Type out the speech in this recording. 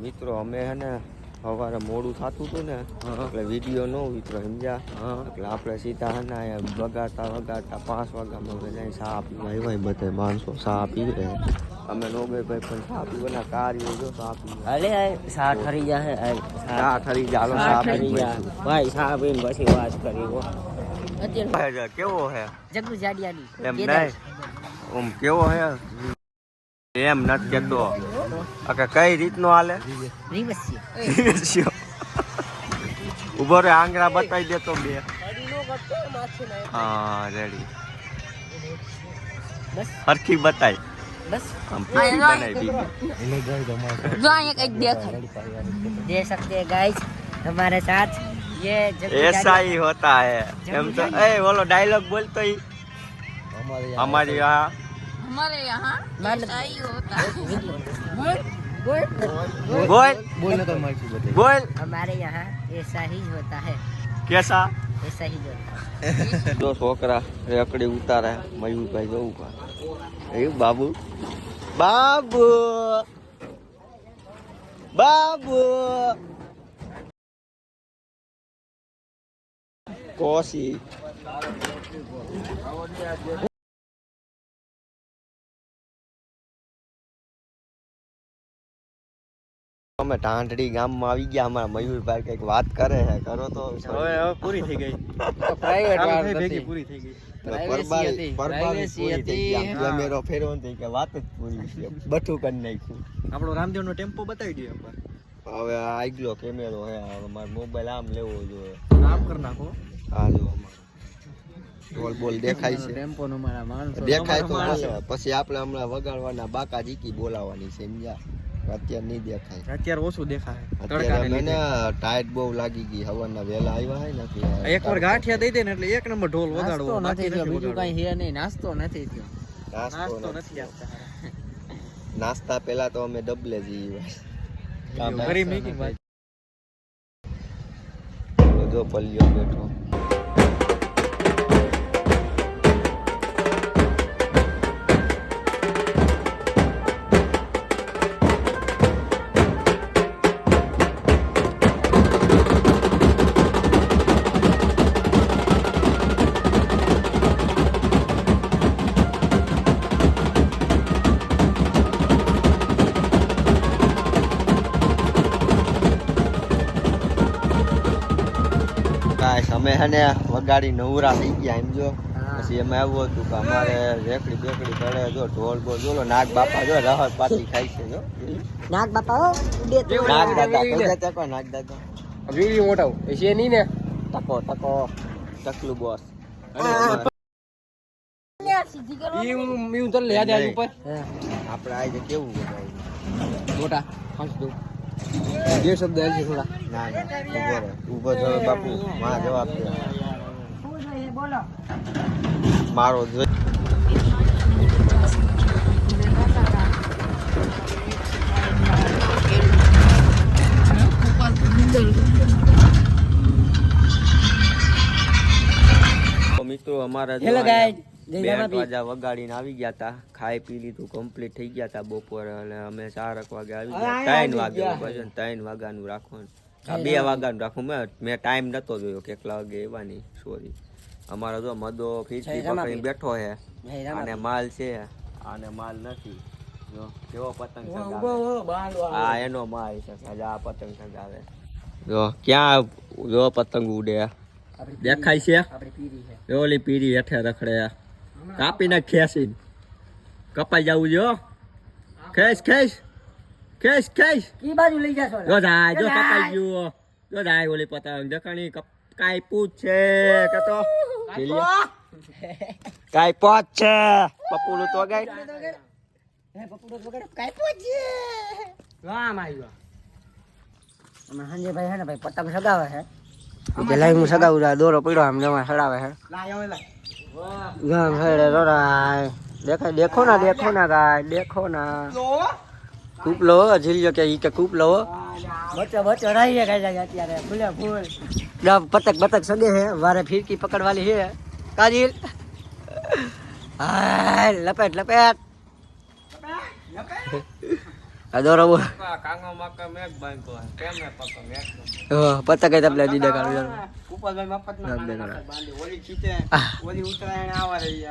મિત્રો અમે હે ને સવારે મોડું થતું હતું ને એટલે વિડીયો ન ઉતરો સમજ્યા એટલે આપણે સીધા હે ને વગાડતા 5 વાગ્યામાં જાય ચા પીવા એવા બધા માણસો ચા પીવે અમે નો ગઈ ભાઈ પણ ચા પીવાના કાર્ય જો ચા પીવે અરે ચા ઠરી જાય ચા ઠરી જાલો ચા પી ભાઈ ચા પીને પછી વાત કરી કેવો હે જગુ જાડિયાની એમ નહીં ઓમ કેવો હે એમ નથી કેતો કઈ રીતનો હાલે ઉભો રે આંગળા બતાવી દેતો બે હા રેડી હરખી બતાઈ बस हम पीछे बनाई दे सकते हैं गाइस हमारे साथ ये ऐसा ही होता है हम तो ए बोलो डायलॉग बोलते ही हमारे यहाँ ऐसा ही होता है बोल बोल हमारे यहाँ ऐसा ही होता है कैसा ऐसा ही होता है दो छोकरा रेकड़ी उतारे मयूर भाई जવું કા એ બાબુ બાબુ બાબુ કોસી અમે ટાંટડી ગામમાં આવી ગયા અમારા મયુરભાઈ કઈક વાત કરે છે કરો તો હવે પૂરી થઈ ગઈ પ્રાઇવેટ વાત ભેગી પૂરી થઈ ગઈ કેમેરો ફેરવો ને કે વાત જ પૂરી છે બઠું કરી નાખ્યું આપણો રામદેવ નો ટેમ્પો બતાવી દઈએ એકવાર હવે આગલો કેમેરો હે મારો મોબાઈલ આમ લેવો જોઈએ આમ કરી નાખો આ જો બોલ બોલ દેખાય છે ટેમ્પો નો મારા માણસો દેખાય તો બોલે પછી આપણે હમણાં વગાડવાના બાકા જીકી બોલાવવાની છે સમજ્યા અત્યારે નહીં દેખાય અત્યારે ઓછું દેખાય અત્યારે મને ટાઈટ બહુ લાગી ગઈ હવાના વેલા આવ્યા હે ને એકવાર ગાંઠિયા દઈ દે ને એટલે એક નંબર ઢોલ વગાડવો નથી થયો બીજું કઈ હે નહીં નાસ્તો નથી થયો નાસ્તો નથી આપતા નાસ્તા પેલા તો અમે ડબલે જઈએ ગરીબ મેકિંગ ભાઈ જો પલ્યો બેઠો અમે હે ને વગાડી નવરા થઈ ગયા એમ જો પછી એમાં એવું હતું કે અમારે રેકડી બેકડી પડે જો ઢોલ બોલ જોલો નાગ બાપા જો રહત પાછી ખાય છે જો નાગ બાપા નાગ દાદા કોઈ નાગ દાદા વીવી મોટા છે નહીં ને ટકો ટકો ટકલું બોસ ઈ તો લે દે ઉપર આપણે આજે કેવું વગાડી મોટા પાંચ દો જે શબ્દ છે થોડા ના ઉભો થયો બાપુ માં જવાબ દે બોલો મારો જો મિત્રો અમારા હેલો ગાઈસ વાજા વગાડીને આવી ગયા તા ખાઈ પી લીધું કમ્પ્લીટ થઈ ગયા તા બપોરે એટલે અમે 4 વાગે આવી ગયા 3 વાગે પછી 3 વાગ્યાનું રાખવાનું 2 વાગ્યાનું રાખું મેં ટાઈમ નતો જોયો કેટલા વાગે એવાની સોરી અમારો જો મદો ફીચી પકડીને બેઠો છે અને માલ છે અને માલ નથી જો કેવો પતંગ સગાવે આ એનો માલ છે આ પતંગ સગાવે જો ક્યાં જો પતંગ ઉડે દેખાય છે ઓલી પીરી હેઠે રખડે કાપી નાખ ખેંચીને કપાઈ જવું જો ખેંચ ખેંચ ખેંચ ખેંચ કી બાજુ લઈ જાશો જો જાય જો કપાઈ ગયું જો જાય ઓલી પતંગ દેખાણી કાઈ પૂછ છે કે તો કાઈ પોચ છે પપુલું તો ગઈ હે પપુડો વગર કાઈ પૂછે વાહ માઈવા અમે હાંજે ભાઈ હે ને ભાઈ પતંગ સગાવે છે કે લાઈ હું સગાવું દોરો પડ્યો આમ જમા સડાવે છે ગામ હેડે રોરાય દેખાય દેખો ના ગાય દેખો ના કૂપ લો ઝીલ્યો કે ઈ કે કૂપ લો બચ્ચો રહી ગઈ જાય અત્યારે ફૂલે ફૂલ પતક સગે હે વારે ફિરકી પકડવાલી હે કાજીલ હાય લપેટ આ દોરો બોલ કાંગો માકા મેક બાંધતો કેમ મે પકમ મેક પતંગ કઈ તપલા દી દેખાડું ઉપરભાઈ મફતમાં દેખાડો બાંધી ઓલી ચીતે ઓલી ઉતરાયણ આવા રહી